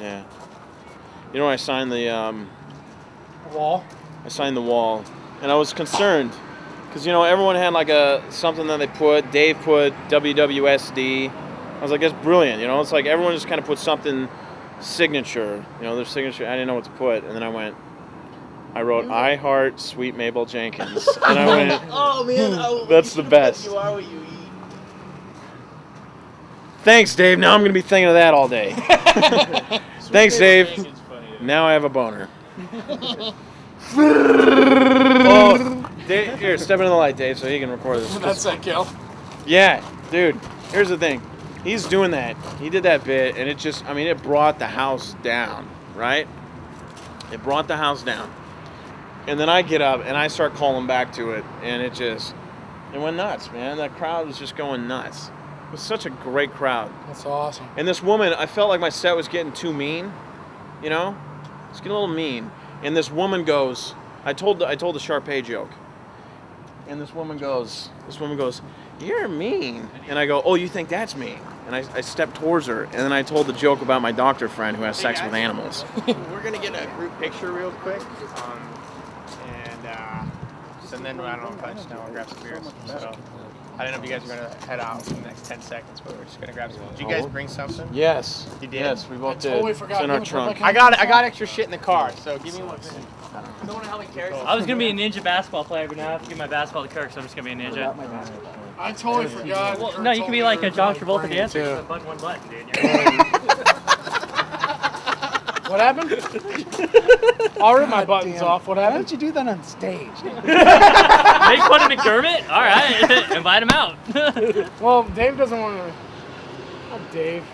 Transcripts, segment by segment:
Yeah. You know, I signed the wall. I signed the wall, and I was concerned because everyone had like something that they put. Dave put WWSD. I was like, that's brilliant. It's like everyone just kind of put something signature. Their signature. I didn't know what to put, and then I wrote I Heart Sweet Mabel Jenkins, and I went, oh man, that's the best. You are what you eat. Thanks, Dave. Now I'm gonna be thinking of that all day. Thanks, Dave. Now I have a boner. Oh, Dave, here, step into the light, Dave, so he can record this. That's that kill. Yeah, dude. Here's the thing. He's doing that. He did that bit, and it brought the house down, right? It brought the house down. And then I get up, and I start calling back to it, and it went nuts, man. That crowd was just going nuts. It was such a great crowd. That's awesome. And this woman, I felt like my set was getting too mean, It's getting a little mean. And this woman goes, I told the Sharpay joke. And this woman goes, you're mean. And I go, oh, you think that's mean? And I stepped towards her, and then I told the joke about my doctor friend who has sex with animals. We're going to get a group picture real quick. And then I don't know if I just now I'll grab some beers. So I don't know if you guys are going to head out in the next 10 seconds, but we're just going to grab some. Did you guys bring something? Yes. You did? Yes, we both did. Totally forgot. It's in our trunk. I got extra shit in the car, so give me one. I was going to be a ninja basketball player, but now I have to give my basketball to Kirk, so I'm just going to be a ninja. I totally forgot. Well, no, you can be like a John Travolta dancer. Just button one button, dude. What happened? I'll rip my buttons off. What happened? Why don't you do that on stage? Make fun of McDermott? All right. Invite him out. Well, Dave doesn't want to. Oh, Dave.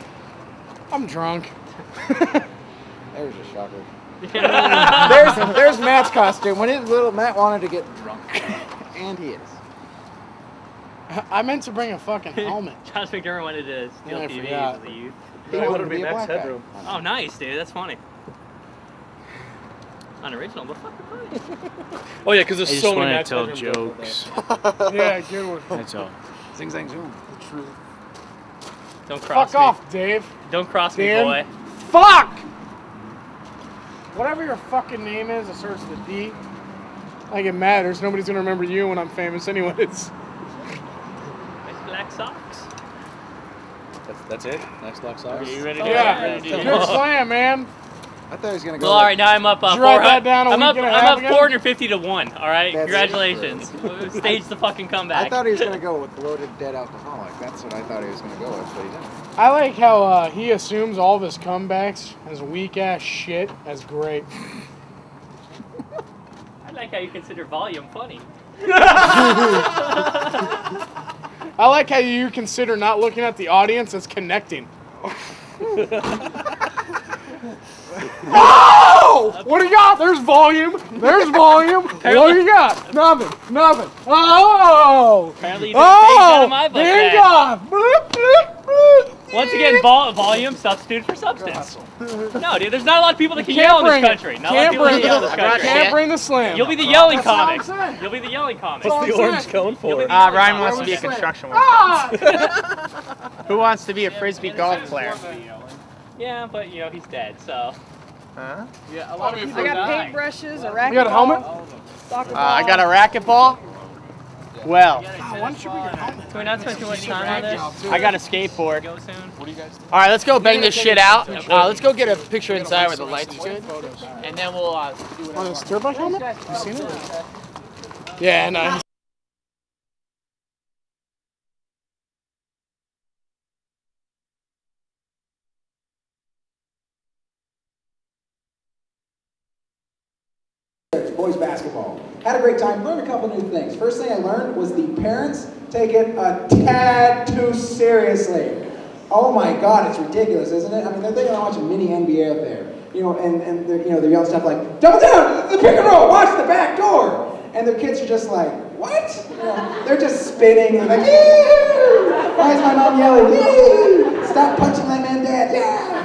I'm drunk. There's a shocker. There's Matt's costume. When little Matt wanted to get drunk. And he is. I meant to bring a fucking helmet. Josh McDermott wanted to steal I TVs forgot. as a youth. He wanted to be Max Headroom. Oh, nice, dude. That's funny. Unoriginal, but fucking funny. Oh, yeah, because there's so many Max Headroom jokes. Yeah, good one. That's all. Zing, zang, zoom. The truth. Don't cross Fuck me. off, Dave. Don't cross Dan. me, boy. Fuck! Whatever your fucking name is, it starts with a D. Like it matters. Nobody's gonna remember you when I'm famous anyways. Nice black socks. That's it? Next block socks? Are you ready to Yeah, good slam, man. I thought he was going to go. Well, all right, now I'm up. Did you write that down a I'm week up. and a I'm half up ago? 450 to 1. All right, That's congratulations. Stage the fucking comeback. I thought he was going to go with bloated dead alcoholic. That's what I thought he was going to go with, but he didn't. I like how he assumes all of his comebacks as weak ass shit. That's great. I like how you consider volume funny. I like how you consider not looking at the audience as connecting. Oh! What do you got? There's volume. There's volume. What do you got? Nothing. Nothing. Oh! Apparently you did a page out of my book. Thank Dad. God. Bloop, bloop, bloop. Once again, volume substitute for substance. No, dude, there's not a lot of people that can yell in this country. Not a lot of people that can yell in this country. Can't bring the slam. You'll be the yelling That's all I'm comic. saying. You'll be the yelling comic. What's the orange cone You'll be for? the yelling Ryan comic. wants to be a construction worker. Ah! Who wants to be a frisbee golf player? Yeah, but he's dead, so. Huh? Yeah, a lot of people I got die. paintbrushes, a You racquetball. got a helmet? Soccer ball. I got a racquetball. Well, Why don't you bring your helmet? Can we not spend too much time on this? I got a skateboard. Go soon. All right, let's go bang this shit out. Let's go get a picture inside where the lights are good, and then we'll. On a stir bike helmet? You seen it? Yeah, no. Boys basketball. Had a great time, learned a couple new things. First thing I learned was the parents take it a tad too seriously. Oh my God, it's ridiculous, isn't it? I mean, they're thinking I'm watching mini NBA up there. And they're yelling stuff like, double down, the pick and roll, watch the back door. And their kids are just like, what? They're just spinning and like, yee! Why is my mom yelling, yee! Stop punching my man, Dad, yeah!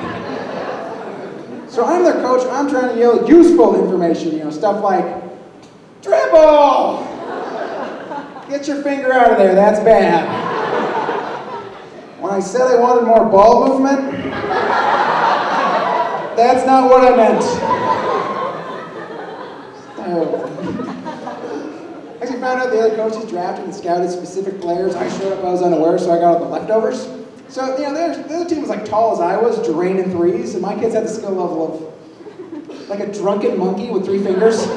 So I'm their coach, I'm trying to yell useful information, stuff like, dribble! Get your finger out of there, that's bad. When I said I wanted more ball movement, That's not what I meant. Actually found out the other coaches drafted and scouted specific players. I showed up, I was unaware, so I got all the leftovers. So, you know, the other team was like tall as I was, draining threes, and my kids had the skill level of like a drunken monkey with 3 fingers.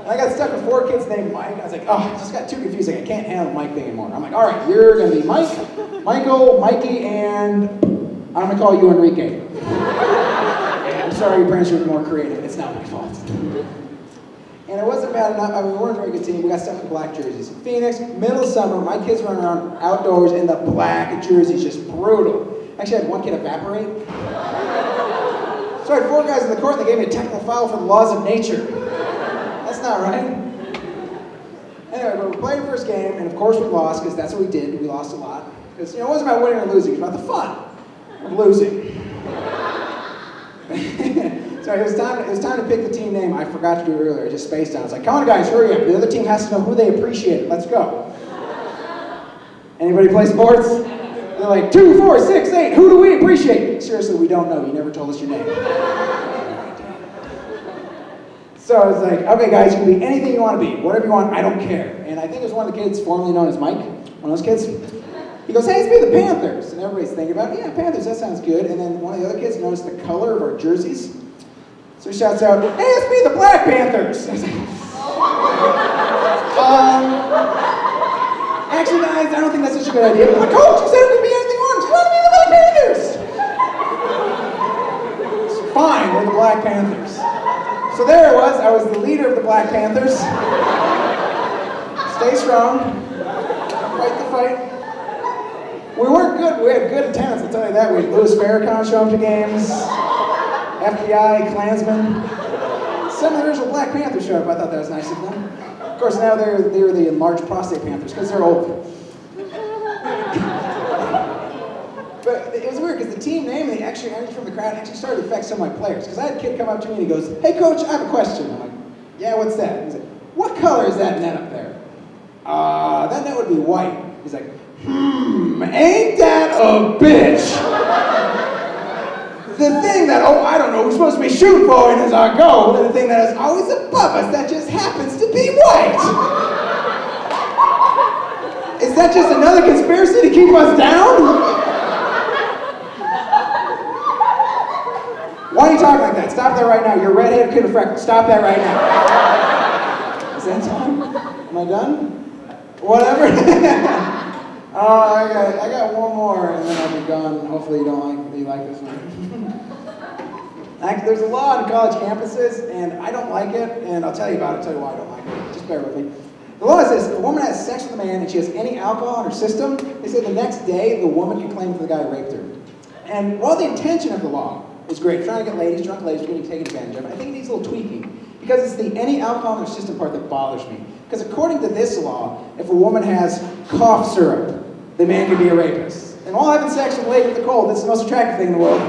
I got stuck with 4 kids named Mike. I was like, oh, I just got too confused. Like, I can't handle the Mike thing anymore. I'm like, all right, you're going to be Mike, Michael, Mikey, and I'm going to call you Enrique. I'm sorry your parents were more creative. It's not my fault. And it wasn't bad enough. I mean, we weren't a very good team. We got stuck with black jerseys. Phoenix, middle of summer, my kids running around outdoors in the black jerseys, just brutal. Actually, I had one kid evaporate. So I had 4 guys in the court, and they gave me a technical foul for the laws of nature. That's not right. Anyway, but we played the first game, and of course we lost, because that's what we did. We lost a lot. Because, you know, it wasn't about winning or losing. It was about the fun of losing. So it was time to pick the team name. I forgot to do it earlier. I just spaced out. I was like, come on, guys, hurry up. The other team has to know who they appreciate. Let's go. Anybody play sports? They're like, 2, 4, 6, 8. Who do we appreciate? Seriously, we don't know. You never told us your name. So I was like, okay, guys, you can be anything you want to be. Whatever you want, I don't care. And I think it was one of the kids formerly known as Mike. One of those kids. He goes, hey, let's be the Panthers. And everybody's thinking about, yeah, Panthers, that sounds good. And then one of the other kids noticed the color of our jerseys. So he shouts out, hey, let's be the Black Panthers. I was like, actually, guys, I don't think that's such a good idea. But my coach, you said it could be anything you want. Just let me be the Black Panthers. So fine, we're the Black Panthers. So there it was. I was the leader of the Black Panthers. Stay strong. Fight the fight. We weren't good. We had good attendance, I'll tell you that. We had Louis Farrakhan show up to games. FBI, Klansmen. Some of the original Black Panthers showed up. I thought that was nice of them. Of course, now they're the enlarged prostate Panthers because they're old. But it was weird because the team name and the extra energy from the crowd actually started to affect some of my players. Because I had a kid come up to me and he goes, hey, coach, I have a question. I'm like, yeah, what's that? He's like, what color is that net up there? That net would be white. He's like, ain't that a bitch? The thing that, I don't know, we're supposed to be shooting for and is our goal, and the thing that is always above us that just happens to be white. Is that just another conspiracy to keep us down? Why are you talking like that? Stop that right now. You're a redhead kid with freckles. Stop that right now. Is that time? Am I done? Whatever. I got one more, and then I'll be gone. Hopefully you like this one. Actually, there's a law on college campuses, and I don't like it, and I'll tell you about it, tell you why I don't like it. Just bear with me. The law says if a woman has sex with a man and she has any alcohol in her system, they say the next day the woman can claim that the guy raped her. And while the intention of the law is great, trying to get ladies, drunk ladies, getting taken advantage of, I think it needs a little tweaking. Because it's the any alcohol in her system part that bothers me. Because according to this law, if a woman has cough syrup, the man can be a rapist. And while having sex with a lady with a cold, that's the most attractive thing in the world.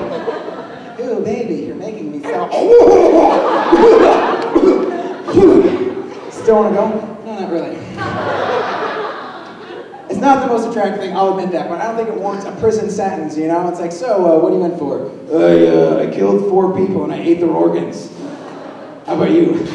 Ooh, baby, you're making me feel... Still want to go? No, not really. It's not the most attractive thing, I'll admit that, but I don't think it warrants a prison sentence, you know? It's like, so, what are you in for? I killed 4 people and I ate their organs. How about you?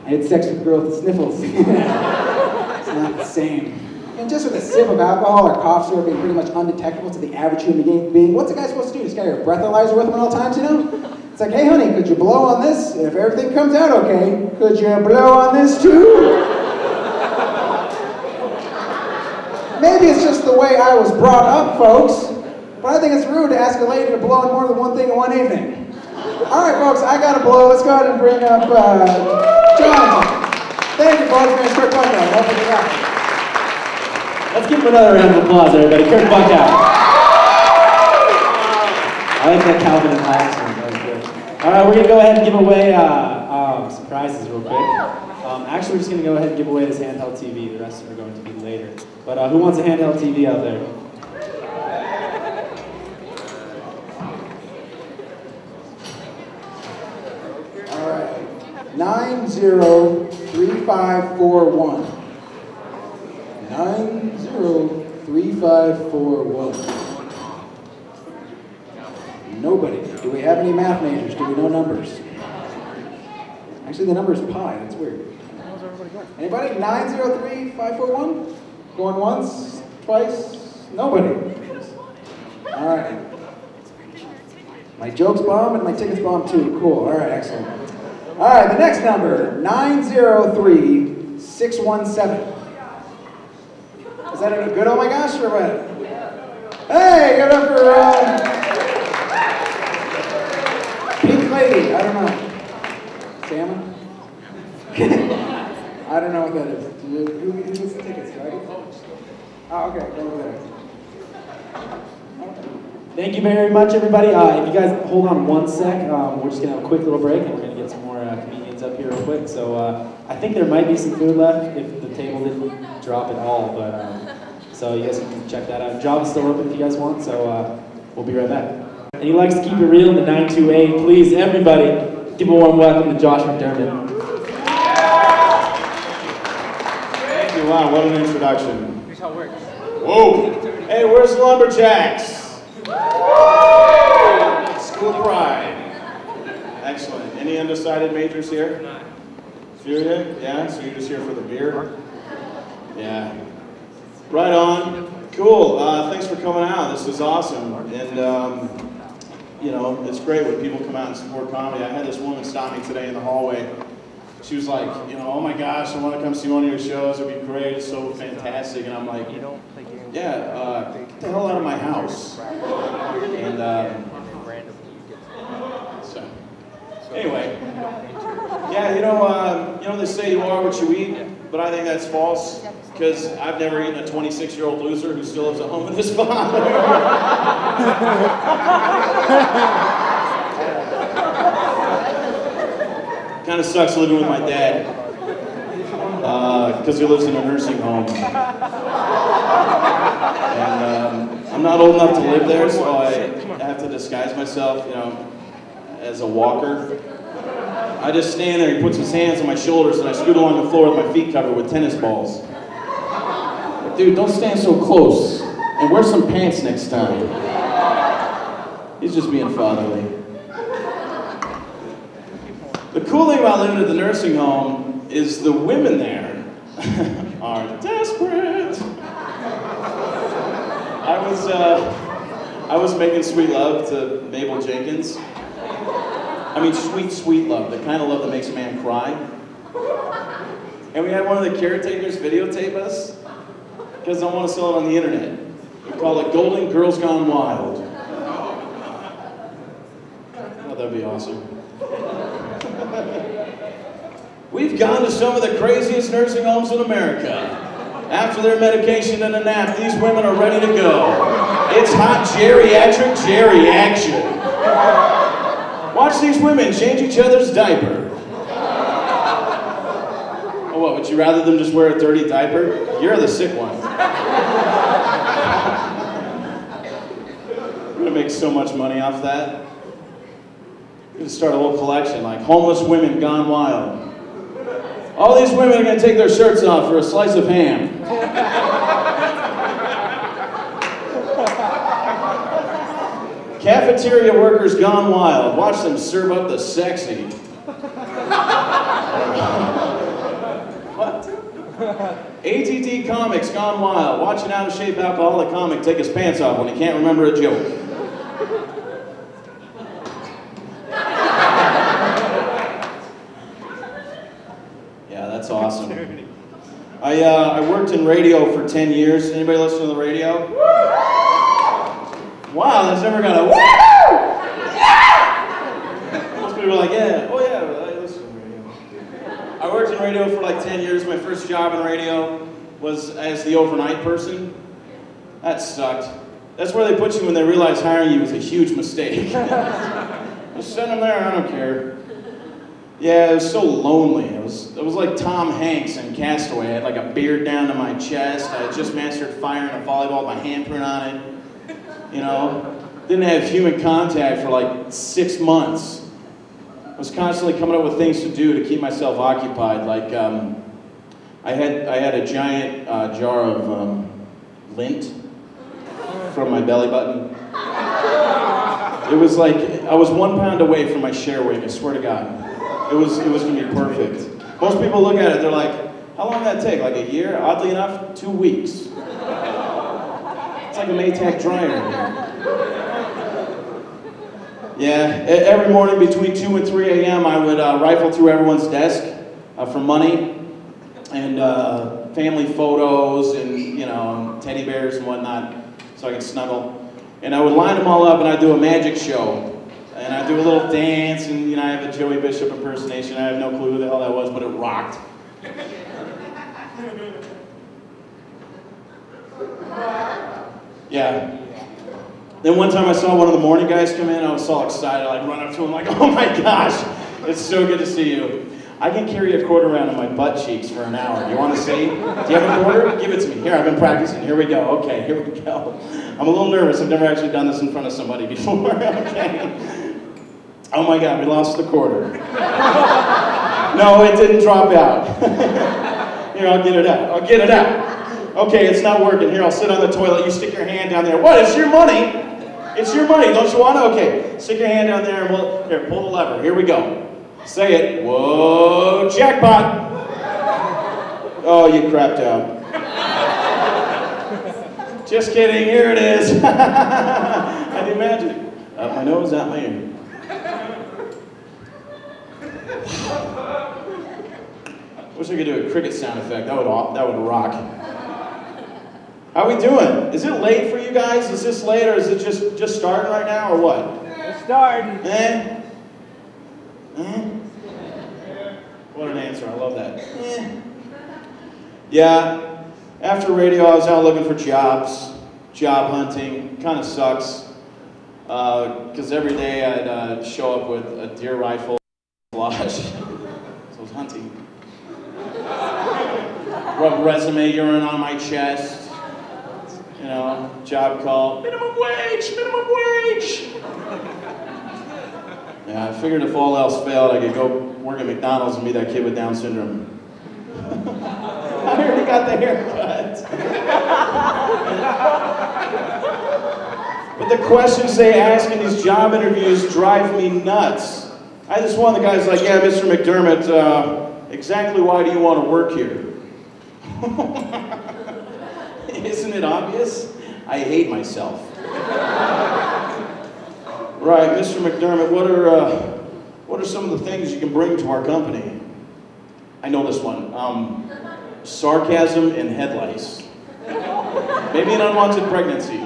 I had sex with a girl with sniffles. It's not the same. And just with a sip of alcohol or cough syrup being pretty much undetectable to the average human being, what's a guy supposed to do? Just carry a breathalyzer with him at all times, you know? It's like, hey honey, could you blow on this? And if everything comes out okay, could you blow on this too? Maybe it's just the way I was brought up, folks, but I think it's rude to ask a lady to blow on more than one thing in one evening. All right, folks, I got to blow. Let's go ahead and bring up John. Thank you, folks. My name's Kirk. Let's give him another round of applause, everybody. Kirk Buckout. I like that Calvin and Alex one. That was good. All right, we're going to go ahead and give away some prizes real quick. Actually, we're just going to go ahead and give away this handheld TV. The rest are going to be later. But who wants a handheld TV out there? All right. 903541. 903541. 541. Nobody. Do we have any math majors? Do we know numbers? Actually, the number is pi. That's weird. Anybody? 903 541? Going once? Twice? Nobody. All right. My joke's bomb and my ticket's bomb too. Cool. All right, excellent. All right, the next number, 903 617. Is that any good? Oh my gosh, or what? Hey, give it up for Pink Lady. I don't know. Salmon? I don't know what that is. Who gets the tickets, right? Oh, okay, go over there. Thank you very much, everybody. If you guys hold on one sec, we're just going to have a quick little break, and we're going to get some more comedians up here real quick. So I think there might be some food left if the table didn't drop at all. But so you guys can check that out. Job is still open if you guys want, so we'll be right back. And he likes to keep it real in the 928. Please, everybody, give a warm welcome to Josh McDermott. Thank you. Wow, what an introduction. Here's how it works. Whoa! Hey, where's the lumberjacks? School pride. Excellent. Any undecided majors here? A few of you? Yeah? So you're just here for the beer? Yeah. Right on. Cool. Thanks for coming out. This is awesome. And, you know, it's great when people come out and support comedy. I had this woman stop me today in the hallway. She was like, you know, oh my gosh, I want to come see one of your shows. It'd be great. It's so fantastic. And I'm like, yeah, get the hell out of my house. And so, anyway, yeah, you know, they say you are what you eat, but I think that's false because I've never eaten a 26-year-old loser who still lives at home with his father. Kind of sucks living with my dad because he lives in a nursing home. And I'm not old enough to live there, so I have to disguise myself, you know, as a walker. I just stand there, he puts his hands on my shoulders, and I scoot along the floor with my feet covered with tennis balls. Like, dude, don't stand so close, and wear some pants next time. He's just being fatherly. The cool thing about living at the nursing home is the women there are desperate. I was making sweet love to Mabel Jenkins. I mean, sweet, sweet love, the kind of love that makes a man cry. And we had one of the caretakers videotape us because I want to sell it on the internet. We call it Golden Girls Gone Wild. Oh, that'd be awesome. We've gone to some of the craziest nursing homes in America. After their medication and a nap, these women are ready to go. It's hot geriatric Jerry action. Watch these women change each other's diaper. Oh, what, would you rather them just wear a dirty diaper? You're the sick one. We're gonna make so much money off that. We're gonna start a little collection, like homeless women gone wild. All these women are going to take their shirts off for a slice of ham. Cafeteria workers gone wild. Watch them serve up the sexy. What? ATT comics gone wild. Watch an out-of-shape alcoholic comic take his pants off when he can't remember a joke. That's awesome. I worked in radio for 10 years. Anybody listen to the radio? Wow, that's never got a woo! Yeah! Most people are like, yeah, oh yeah, I listen to the radio. I worked in radio for like 10 years. My first job in radio was as the overnight person. That sucked. That's where they put you when they realize hiring you was a huge mistake. Just send them there, I don't care. Yeah, it was so lonely. It was like Tom Hanks in Castaway. I had like a beard down to my chest. I had just mastered firing a volleyball with my handprint on it. You know, didn't have human contact for like 6 months. I was constantly coming up with things to do to keep myself occupied. Like I had a giant jar of lint from my belly button. It was like, I was 1 pound away from my share weight, I swear to God. It was gonna be perfect. Most people look at it, they're like, how long did that take? Like a year? Oddly enough, 2 weeks. It's like a Maytag dryer. Yeah, every morning between 2 and 3 a.m. I would rifle through everyone's desk for money and family photos and, you know, teddy bears and whatnot so I could snuggle. And I would line them all up and I'd do a magic show. And I'd do a little dance and, you know, I have a Joey Bishop impersonation. I have no clue who the hell that was, but it rocked. Yeah. Then one time I saw one of the morning guys come in, I was so excited, I like run up to him like, oh my gosh, it's so good to see you. I can carry a quarter around in my butt cheeks for an hour. You want to see? Do you have a quarter? Give it to me. Here, I've been practicing. Here we go. Okay, here we go. I'm a little nervous. I've never actually done this in front of somebody before. Okay. Oh my God, we lost the quarter. No, it didn't drop out. Here, I'll get it out. I'll get it out. Okay, it's not working. Here, I'll sit on the toilet. You stick your hand down there. What? It's your money. It's your money. Don't you want it? Okay, stick your hand down there and we'll, here, pull the lever. Here we go. Say it. Whoa, jackpot. Oh, you crapped out. Just kidding. Here it is. I do magic. Up my nose, out my ear. Wish I could do a cricket sound effect. That would rock. How we doing? Is it late for you guys? Is this late or is it just starting right now or what? It's starting. Eh? Eh? What an answer. I love that. Eh. Yeah. After radio, I was out looking for jobs. Job hunting. Kind of sucks. Because every day I'd show up with a deer rifle. So I was hunting. Rub resume urine on my chest. You know, job call, minimum wage, minimum wage. Yeah, I figured if all else failed, I could go work at McDonald's and be that kid with Down syndrome. I already got the haircut. But the questions they ask in these job interviews drive me nuts. I had this one, the guy's like, yeah, Mr. McDermott, exactly why do you want to work here? Isn't it obvious? I hate myself. Right, Mr. McDermott, what are some of the things you can bring to our company? I know this one. Sarcasm and head lice. Maybe an unwanted pregnancy.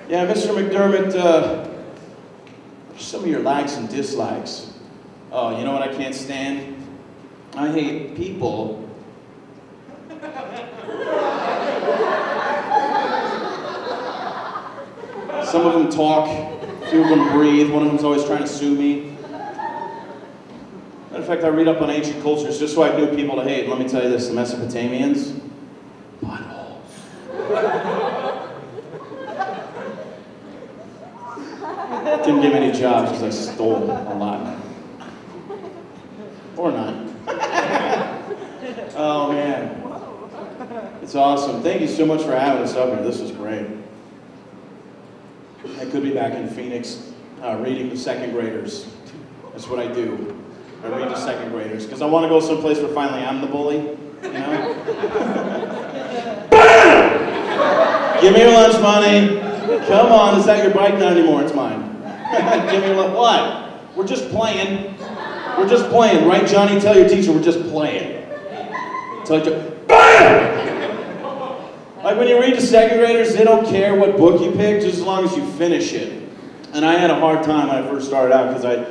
Yeah, Mr. McDermott, what are some of your likes and dislikes? Oh, you know what I can't stand? I hate people. Some of them talk, a few of them breathe, one of them's always trying to sue me. Matter of fact, I read up on ancient cultures just so I knew people to hate. And let me tell you this, the Mesopotamians, buttholes. Didn't give me any jobs because I stole a lot. Or not. Oh man. It's awesome. Thank you so much for having us up here. This was great. I could be back in Phoenix reading to second graders. That's what I do. I read to second graders because I want to go someplace where finally I'm the bully, you know? Give me your lunch money. Come on, is that your bike? Not anymore, it's mine. Give me your lunch. What? We're just playing. We're just playing, right, Johnny? Tell your teacher we're just playing. Tell your Like when you read to second graders, they don't care what book you pick, just as long as you finish it. And I had a hard time when I first started out because I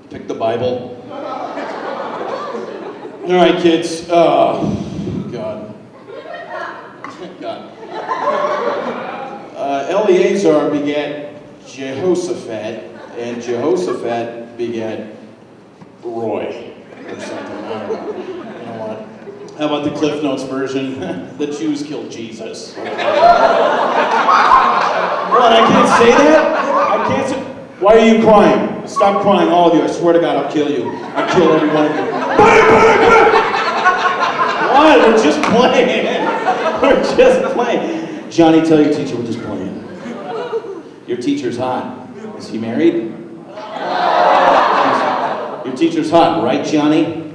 picked the Bible. All right, kids. Oh, God. God. Eleazar begat Jehoshaphat, and Jehoshaphat begat Roy, or something. I don't know. You know what? How about the Cliff Notes version? The Jews killed Jesus. What? I can't say that? I can't say. Why are you crying? Stop crying, all of you. I swear to God, I'll kill you. I'll kill every one of you. What? We're just playing. We're just playing. Johnny, tell your teacher we're just playing. Your teacher's hot. Is he married? Your teacher's hot, right, Johnny?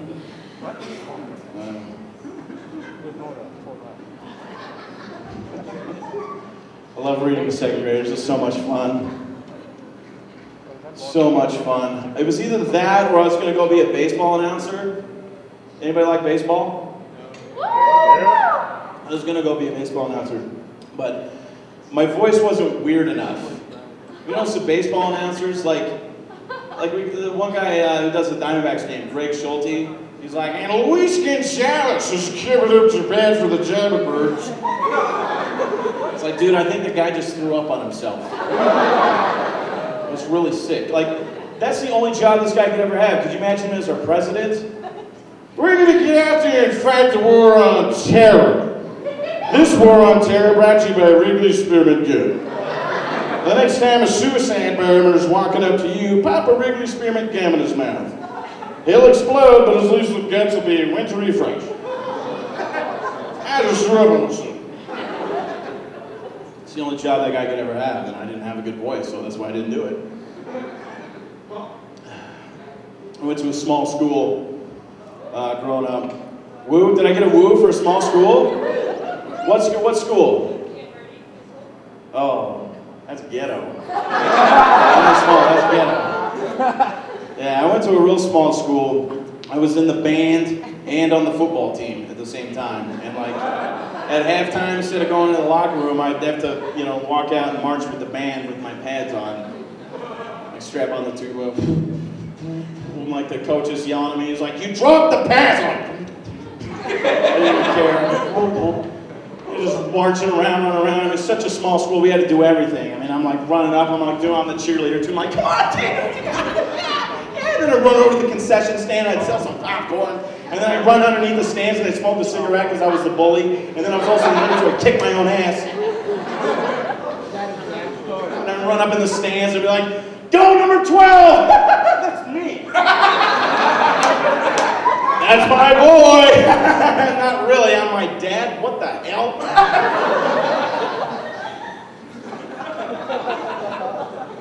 I love reading to second graders. It's so much fun. So much fun. It was either that or I was going to go be a baseball announcer. Anybody like baseball? I was going to go be a baseball announcer, but my voice wasn't weird enough. You know some baseball announcers, the one guy who does the Diamondbacks game, Greg Schulte. He's like, and Luis Gonzalez is giving up to bat for the Diamondbacks. It's like, dude, I think the guy just threw up on himself. It was really sick. Like, that's the only job this guy could ever have. Could you imagine him as our president? We're going to get out there and fight the war on terror. This war on terror brought to you by Wrigley Spearmint Gum. The next time a suicide bomber is walking up to you, pop a Wrigley Spearmint Gum in his mouth. He'll explode, but his loose guts will be wintry fresh. I just rub him. It's the only job that guy could ever have, and I didn't have a good voice, so that's why I didn't do it. I went to a small school growing up. Woo? Did I get a woo for a small school? What school? Oh, that's ghetto. That's small, that's ghetto. Yeah, I went to a real small school. I was in the band and on the football team at the same time. And like, at halftime, instead of going to the locker room, I'd have to, walk out and march with the band with my pads on. Like, strap on the tuba. And like the coach is yelling at me, he's like, you dropped the pads on! I didn't care. Just marching around, running around. It was such a small school, we had to do everything. I mean, I'm like running up, I'm like doing, I'm the cheerleader too. I'm like, come on, dude, you got it. And then I'd run over to the concession stand, I'd sell some popcorn. And then I'd run underneath the stands and I'd smoke a cigarette because I was the bully. And then I was also the number, so I'd kick my own ass. And I'd run up in the stands and be like, go number 12! That's me. That's my boy! Not really, I'm my dad. What the hell? I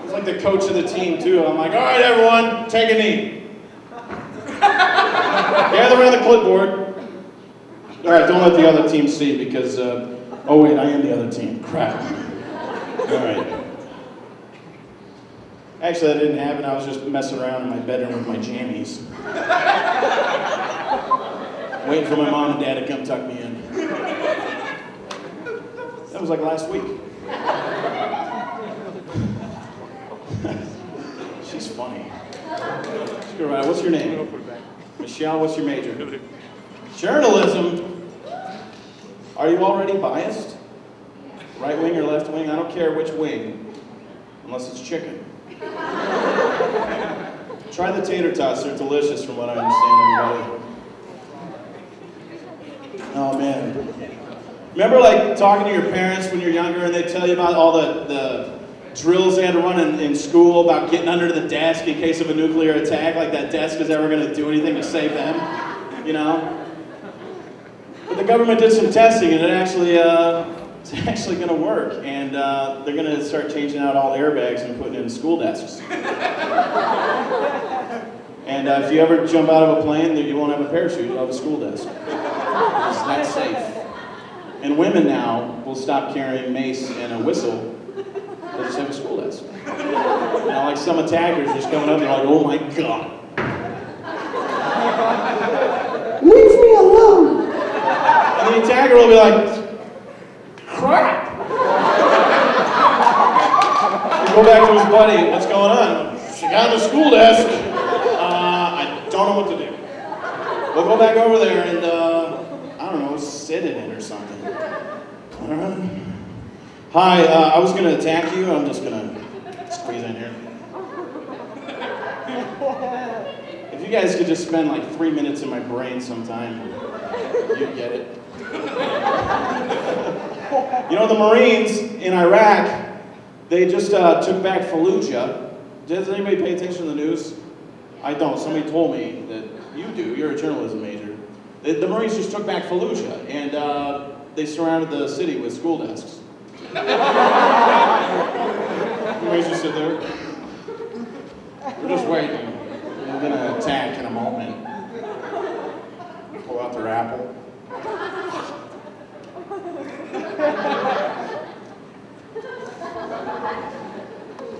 was like the coach of the team, too. I'm like, all right, everyone, take a knee. Gather around the clipboard. All right, don't let the other team see because, oh wait, I am the other team. Crap. All right. Actually, that didn't happen. I was just messing around in my bedroom with my jammies. Waiting for my mom and dad to come tuck me in. That was like last week. She's funny. What's your name? Michelle, what's your major? Journalism. Are you already biased? Right wing or left wing? I don't care which wing. Unless it's chicken. Try the tater tots, they're delicious from what I understand, everybody. Oh man. Remember like talking to your parents when you're younger and they tell you about all the drills they had to run in school about getting under the desk in case of a nuclear attack, like that desk is ever going to do anything to save them, But the government did some testing and it's actually going to work, and they're going to start changing out all airbags and putting in school desks. And if you ever jump out of a plane, you won't have a parachute, you'll have a school desk. It's that safe. And women now will stop carrying mace and a whistle, they'll just have a school desk. Like some attackers just coming up and they're like, oh my God. Leave me alone! And the attacker will be like, crap! You go back to his buddy, what's going on? She got in the school desk. I don't know what to do. We'll go back over there and, I don't know, sit in it or something. All right. Hi, I was going to attack you. I'm just going to squeeze in here. If you guys could just spend like 3 minutes in my brain sometime, you'd get it. The Marines in Iraq, they just took back Fallujah. Does anybody pay attention to the news? I don't. Somebody told me that you do. You're a journalism major. The Marines just took back Fallujah. And they surrounded the city with school desks. You guys just sit there. We're just waiting. We're gonna attack in a moment. Pull out their apple.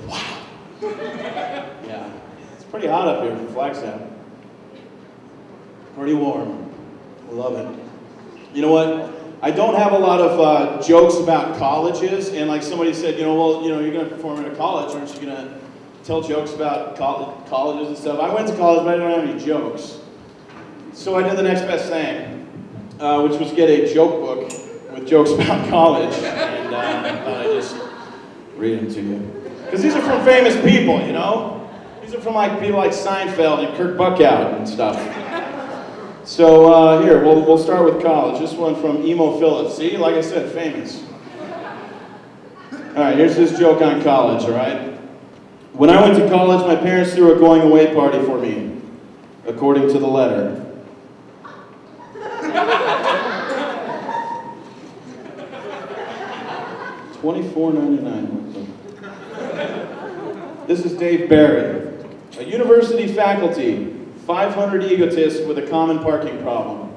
Wow. Yeah. It's pretty hot up here for Flagstaff. Pretty warm. I love it. You know what? I don't have a lot of jokes about colleges, and like somebody said, you know, well, you know, you're going to perform at a college, aren't you going to tell jokes about colleges and stuff? I went to college, but I don't have any jokes. So I did the next best thing, which was get a joke book with jokes about college, and I thought I'd just read them to you. Because these are from famous people, you know? These are from like people like Seinfeld and Kirk and stuff. So here, we'll start with college. This one from Emo Phillips. See, like I said, famous. All right, here's this joke on college, all right? When I went to college, my parents threw a going-away party for me, according to the letter. $24.99. This is Dave Barry, a university faculty. 500 egotists with a common parking problem.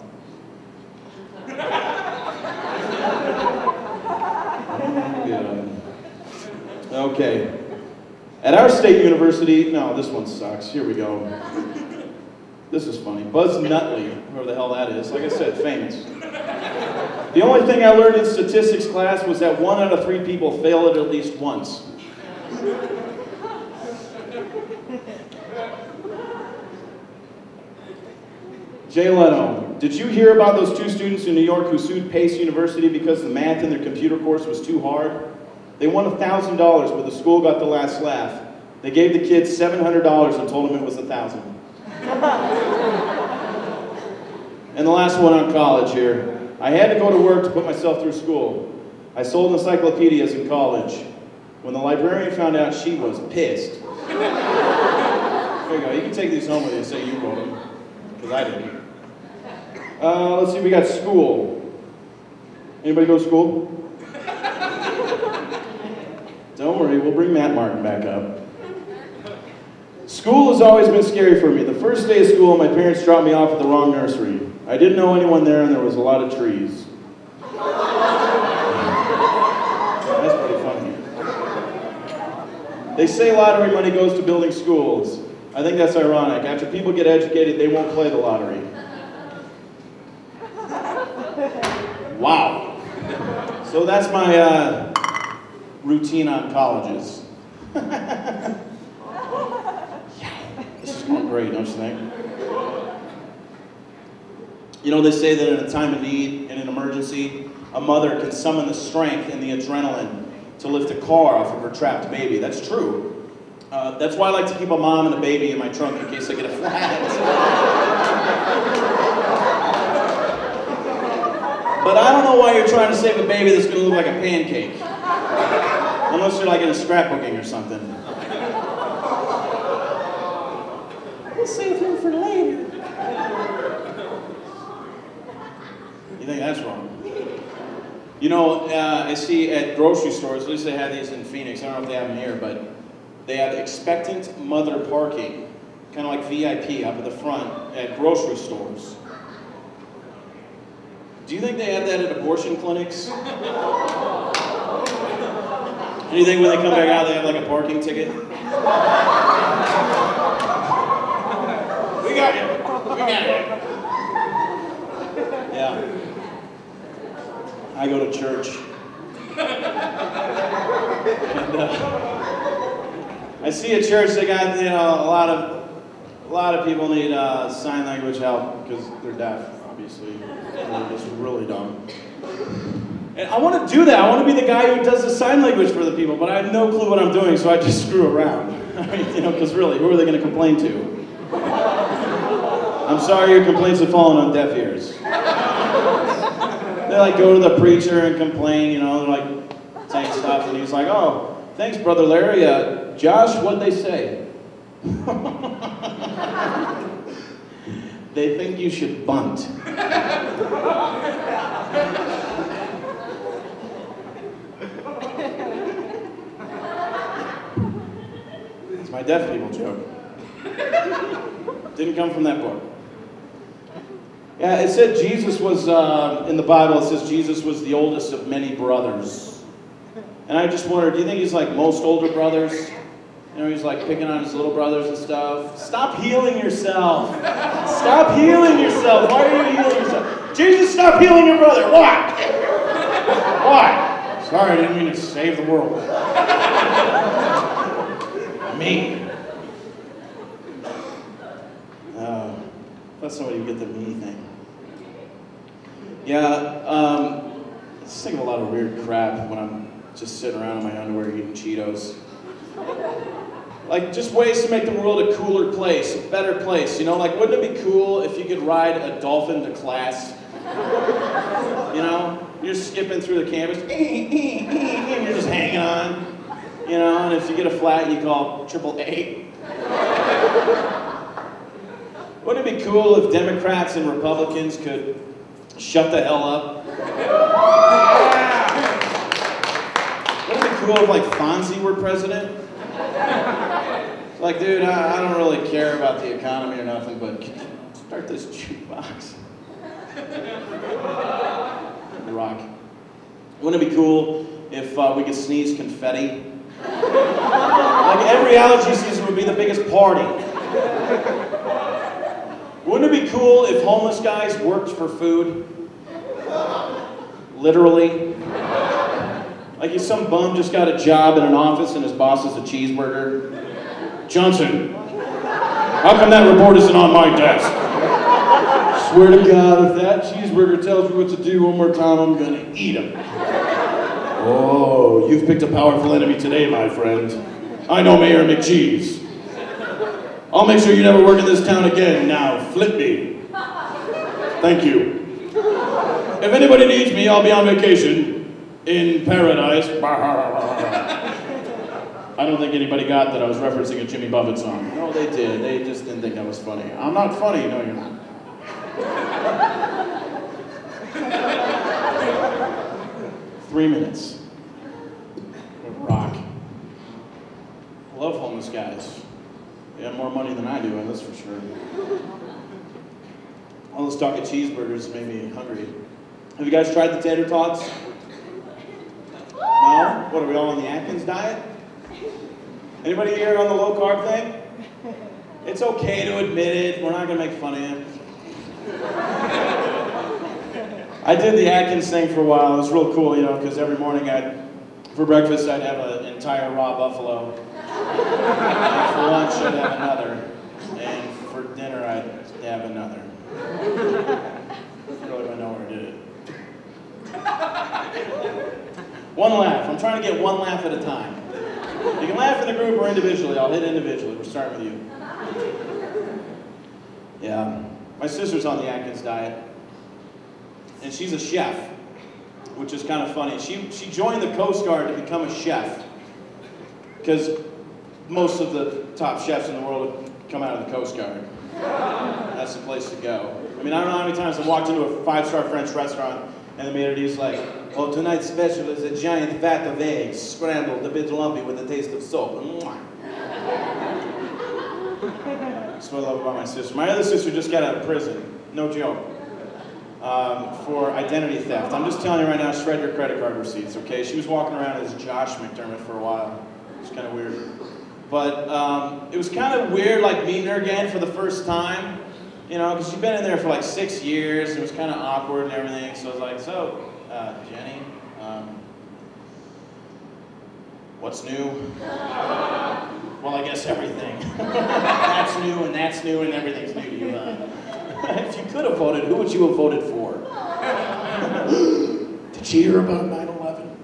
Okay. At our state university, no, this one sucks. Here we go. This is funny. Buzz Nutley, whoever the hell that is, like I said, famous. The only thing I learned in statistics class was that 1 out of 3 people fail it at least once. Jay Leno, did you hear about those 2 students in New York who sued Pace University because the math in their computer course was too hard? They won $1,000, but the school got the last laugh. They gave the kids $700 and told them it was $1,000. And the last one on college here. I had to go to work to put myself through school. I sold encyclopedias in college. When the librarian found out, she was pissed. There you go. You can take these home with you and say you wrote them, because I didn't. Let's see, we got school. Anybody go to school? Don't worry, we'll bring Matt Martin back up. School has always been scary for me. The first day of school, my parents dropped me off at the wrong nursery. I didn't know anyone there, and there was a lot of trees. That's pretty funny. They say lottery money goes to building schools. I think that's ironic. After people get educated, they won't play the lottery. Wow. So that's my routine on colleges. Yeah, this is going great, don't you think? You know, they say that in a time of need, in an emergency, a mother can summon the strength and the adrenaline to lift a car off of her trapped baby. That's true. That's why I like to keep a mom and a baby in my trunk in case I get a flat. But I don't know why you're trying to save a baby that's going to look like a pancake. Unless you're like in a scrapbooking or something. We'll save him for later. You think that's wrong? You know, I see at grocery stores, at least they have these in Phoenix, I don't know if they have them here, but they have expectant mother parking, kind of like VIP up at the front at grocery stores. Do you think they have that at abortion clinics? And you think when they come back out, they have like a parking ticket? We got you. We got it. Yeah. I go to church. And I see a church, they got, you know, a lot of people need sign language help because they're deaf, obviously. They're just really dumb. And I want to do that. I want to be the guy who does the sign language for the people, but I have no clue what I'm doing, so I just screw around. I mean, you know, because really, who are they going to complain to? I'm sorry your complaints have fallen on deaf ears. They like go to the preacher and complain, you know, they're like saying stuff, and he's like, oh, thanks, Brother Larry. Josh, what'd they say? They think you should bunt. my deaf people joke. Didn't come from that book. Yeah, it said Jesus was, in the Bible, it says Jesus was the oldest of many brothers. And I just wondered, do you think he's like most older brothers? You know, he's like picking on his little brothers and stuff. Stop healing yourself. Stop healing yourself. Why are you healing yourself? Jesus, stop healing your brother. Why? Why? Sorry, I didn't mean to save the world. Me. That's somebody would get the me thing. Yeah, I just think of a lot of weird crap when I'm just sitting around in my underwear eating Cheetos. Like, just ways to make the world a cooler place, a better place, you know? Like, wouldn't it be cool if you could ride a dolphin to class? You know? You're skipping through the campus, and you're just hanging on. You know, and if you get a flat, you call AAA. Wouldn't it be cool if Democrats and Republicans could shut the hell up? Wouldn't it be cool if, like, Fonzie were president? Like, dude, I don't really care about the economy or nothing, but can you start this jukebox? Rock. Wouldn't it be cool if we could sneeze confetti? Like, every allergy season would be the biggest party. Wouldn't it be cool if homeless guys worked for food? Literally. Like, if some bum just got a job in an office and his boss is a cheeseburger. Johnson, how come that report isn't on my desk? Swear to God, if that cheeseburger tells me what to do one more time, I'm gonna eat him. Oh, you've picked a powerful enemy today, my friend. I know Mayor McCheese. I'll make sure you never work in this town again. Now, flip me. Thank you. If anybody needs me, I'll be on vacation in paradise. I don't think anybody got that I was referencing a Jimmy Buffett song. No, they did. They just didn't think I was funny. I'm not funny. No, you're not. Three minutes. Rock. I love homeless guys. They have more money than I do, and that's for sure. All this talk of cheeseburgers made me hungry. Have you guys tried the tater tots? No? What, are we all on the Atkins diet? Anybody here on the low carb thing? It's okay to admit it. We're not going to make fun of you. I did the Atkins thing for a while. It was real cool, you know, because every morning for breakfast I'd have an entire raw buffalo. And for lunch I'd have another. And for dinner I'd have another. I really don't know where I did it. One laugh. I'm trying to get one laugh at a time. You can laugh in the group or individually. I'll hit individually. We're starting with you. Yeah. My sister's on the Atkins diet. And she's a chef, which is kind of funny. She joined the Coast Guard to become a chef. Because most of the top chefs in the world come out of the Coast Guard. That's the place to go. I mean, I don't know how many times I've walked into a 5-star French restaurant and the maitre like, oh, tonight's special is a giant vat of eggs, scrambled, a bit lumpy with a taste of soap. That's what I love about my sister. My other sister just got out of prison, no joke, for identity theft. I'm just telling you right now, shred your credit card receipts, okay? She was walking around as Josh McDermott for a while. It's kind of weird. But it was kind of weird, like, meeting her again for the first time. You know, because she'd been in there for like 6 years, and it was kind of awkward and everything, so I was like, so, Jenny, what's new? Well, I guess everything. That's new, and everything's new to you. If you could have voted, who would you have voted for? Did she hear about 9/11?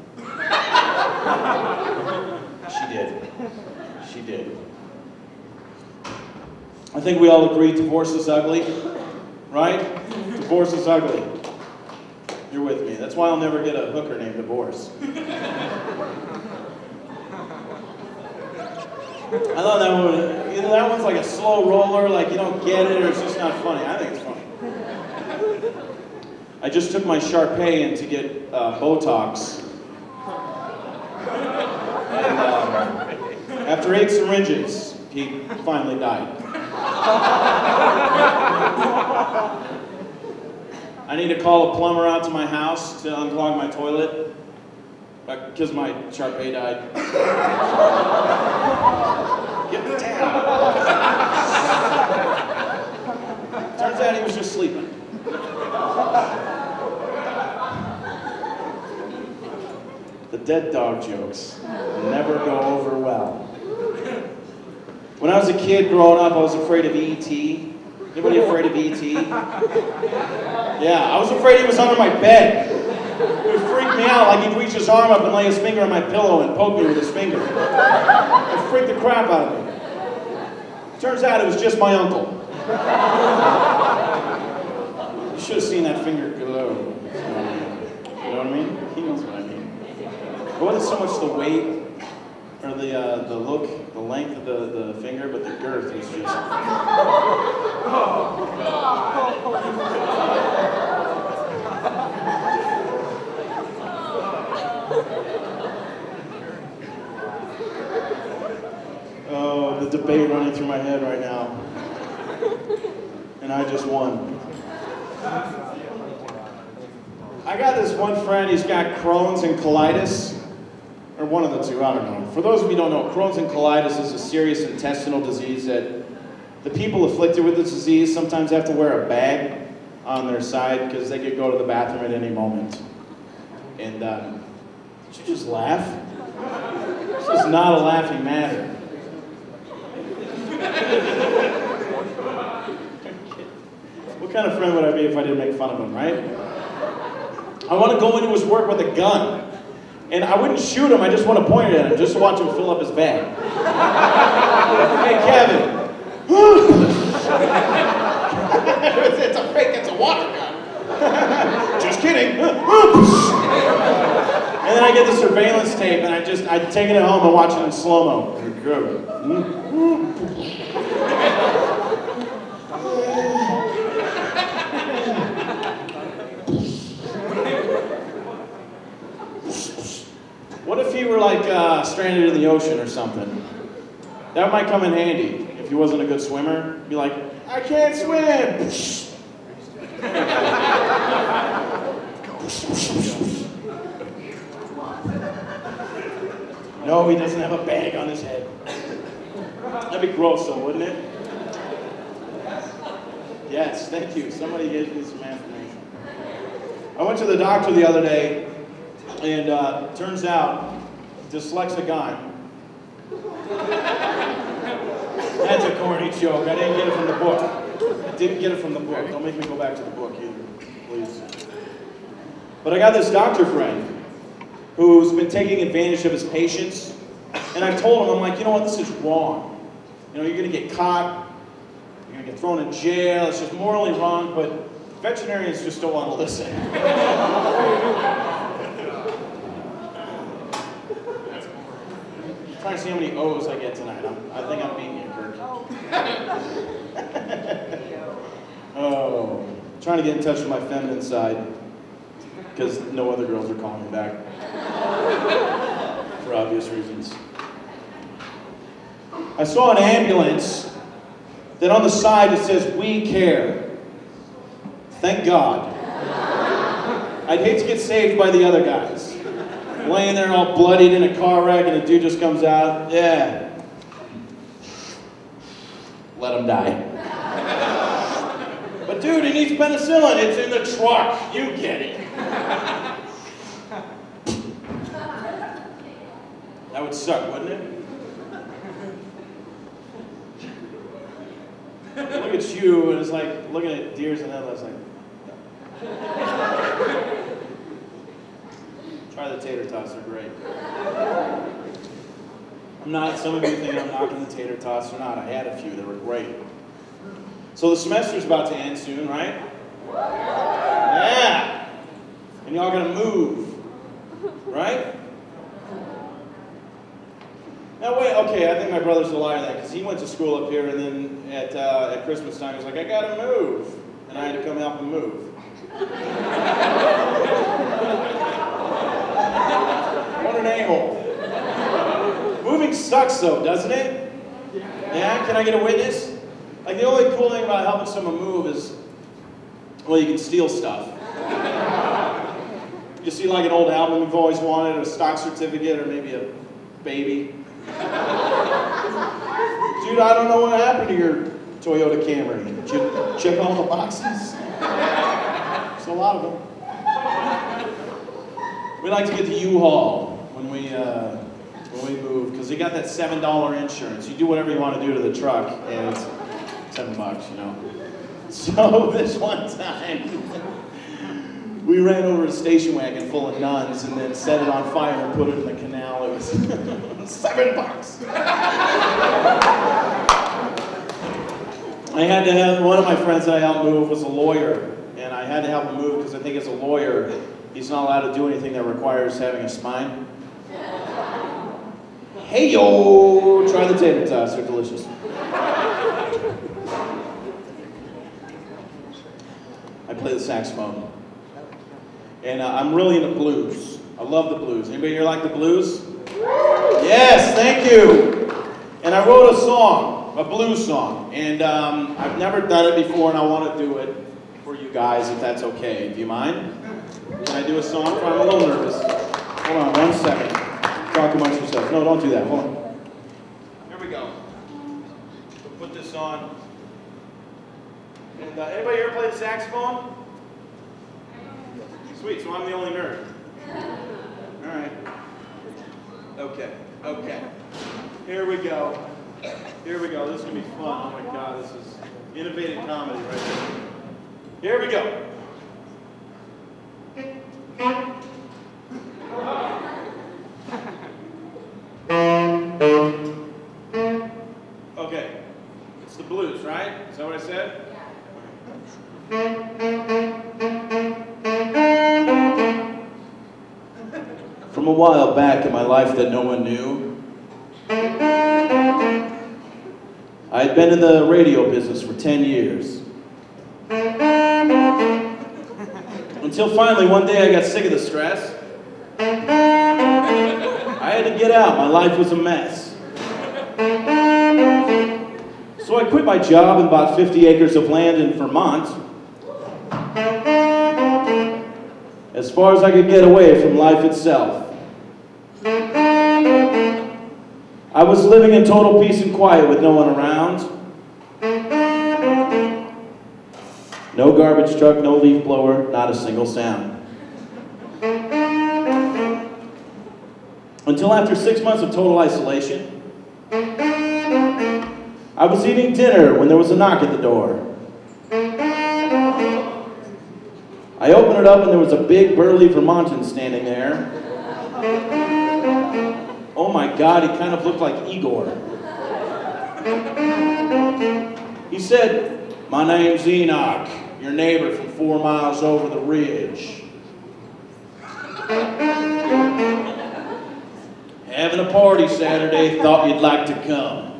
She did. She did. I think we all agree divorce is ugly, right? Divorce is ugly. You're with me. That's why I'll never get a hooker named Divorce. I love that one. Either that one's like a slow roller, like you don't get it, or it's just not funny. I think it's funny. I just took my Sharpay in to get Botox. And after 8 syringes, he finally died. I need to call a plumber out to my house to unclog my toilet because my Shar-Pei died. Get down. Turns out he was just sleeping. The dead dog jokes never go over well. When I was a kid growing up, I was afraid of E.T. Anybody afraid of E.T.? Yeah, I was afraid he was under my bed. It would freak me out, like he'd reach his arm up and lay his finger on my pillow and poke me with his finger. It freaked the crap out of me. Turns out it was just my uncle. You should have seen that finger glow. You know what I mean? He knows what I mean. It wasn't so much the weight or the look, the length of the finger, but the girth was just. Oh, the debate running through my head right now. And I just won. I got this one friend, he's got Crohn's and colitis. Or one of the two, I don't know. For those of you who don't know, Crohn's and colitis is a serious intestinal disease that the people afflicted with this disease sometimes have to wear a bag on their side because they could go to the bathroom at any moment. And did you just laugh? This is not a laughing matter. What kind of friend would I be if I didn't make fun of him, right? I want to go into his work with a gun. And I wouldn't shoot him, I just want to point it at him, just to watch him fill up his bag. Hey, Kevin. It's a fake, it's a water gun. Just kidding. And then I get the surveillance tape and I take it home and watch it in slow-mo. What if he were like stranded in the ocean or something? That might come in handy if he wasn't a good swimmer. Be like, I can't swim. No, he doesn't have a bag on his head. That'd be gross though, wouldn't it? Yes, thank you. Somebody gave me some information. I went to the doctor the other day. And turns out, dyslexic guy. That's a corny joke. I didn't get it from the book. Don't make me go back to the book either, please. But I got this doctor friend who's been taking advantage of his patients. And I told him, I'm like, you know what, this is wrong. You know, you're going to get caught. You're going to get thrown in jail. It's just morally wrong. But veterinarians just don't want to listen. Trying to see how many O's I get tonight. I think I'm beating you, Kirk. Oh, trying to get in touch with my feminine side because no other girls are calling me back for obvious reasons. I saw an ambulance that on the side it says, "We care." Thank God. I'd hate to get saved by the other guys. Laying there all bloodied in a car wreck and a dude just comes out. Yeah. Let him die. But dude, he needs penicillin. It's in the truck. You get it. That would suck, wouldn't it? Look at you, and it's like looking at deers and headlights like, try the tater tots, they're great. Some of you think I'm knocking the tater tots, they're not. I had a few, they were great. So the semester's about to end soon, right? Yeah! And y'all gotta move, right? Now wait, okay, I think my brother's a liar then, because he went to school up here and then at Christmas time he's like, I gotta move. And I had to come help him move. What an a-hole. Moving sucks though, doesn't it? Yeah, can I get a witness? Like, the only cool thing about helping someone move is, well, you can steal stuff. You see like an old album you've always wanted, a stock certificate, or maybe a baby. Dude, I don't know what happened to your Toyota Camry. Did you check all the boxes? There's a lot of them. We like to get the U-Haul when we move, because you got that $7 insurance. You do whatever you want to do to the truck, and it's $7, you know. So this one time, we ran over a station wagon full of nuns and then set it on fire and put it in the canal. It was $7. I had to have, one of my friends that I helped move was a lawyer, and I had to help him move because I think as a lawyer, he's not allowed to do anything that requires having a spine. Hey yo, try the tater tots, they're delicious. I play the saxophone. And I'm really into blues. I love the blues. Anybody here like the blues? Yes, thank you. And I wrote a song, a blues song. And I've never done it before, and I want to do it for you guys, if that's okay. Do you mind? Can I do a song? I'm a little nervous. Hold on 1 second. Talk amongst yourselves. No, don't do that. Hold on. Here we go. We'll put this on. And anybody here play the saxophone? Sweet, so I'm the only nerd. All right. Okay. Here we go. Here we go. This is going to be fun. Oh my God, this is innovative comedy right here. Here we go. Okay. It's the blues, right? Is that what I said? From a while back in my life that no one knew, I had been in the radio business for 10 years. Until finally one day I got sick of the stress. I had to get out. My life was a mess. So I quit my job and bought 50 acres of land in Vermont, as far as I could get away from life itself. I was living in total peace and quiet with no one around. No garbage truck, no leaf blower, not a single sound. Until after 6 months of total isolation, I was eating dinner when there was a knock at the door. I opened it up and there was a big burly Vermontan standing there. Oh my God, he kind of looked like Igor. He said, "My name's Enoch, your neighbor from 4 miles over the ridge. Having a party Saturday, thought you'd like to come."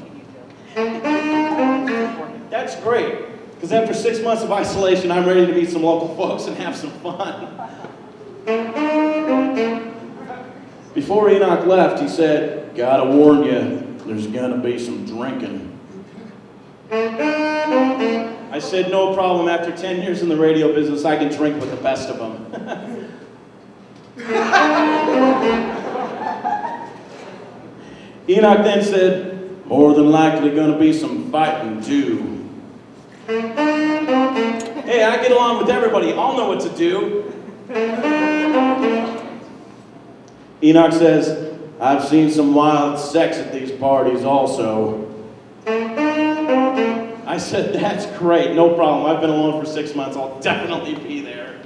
That's great, because after 6 months of isolation, I'm ready to meet some local folks and have some fun. Before Enoch left, he said, "Gotta warn you, there's gonna be some drinking." I said, "No problem, after 10 years in the radio business, I can drink with the best of them." Enoch then said, "More than likely gonna be some fighting too." Hey, I get along with everybody. I'll know what to do. Enoch says, "I've seen some wild sex at these parties also." I said, "That's great, no problem. I've been alone for 6 months. I'll definitely be there."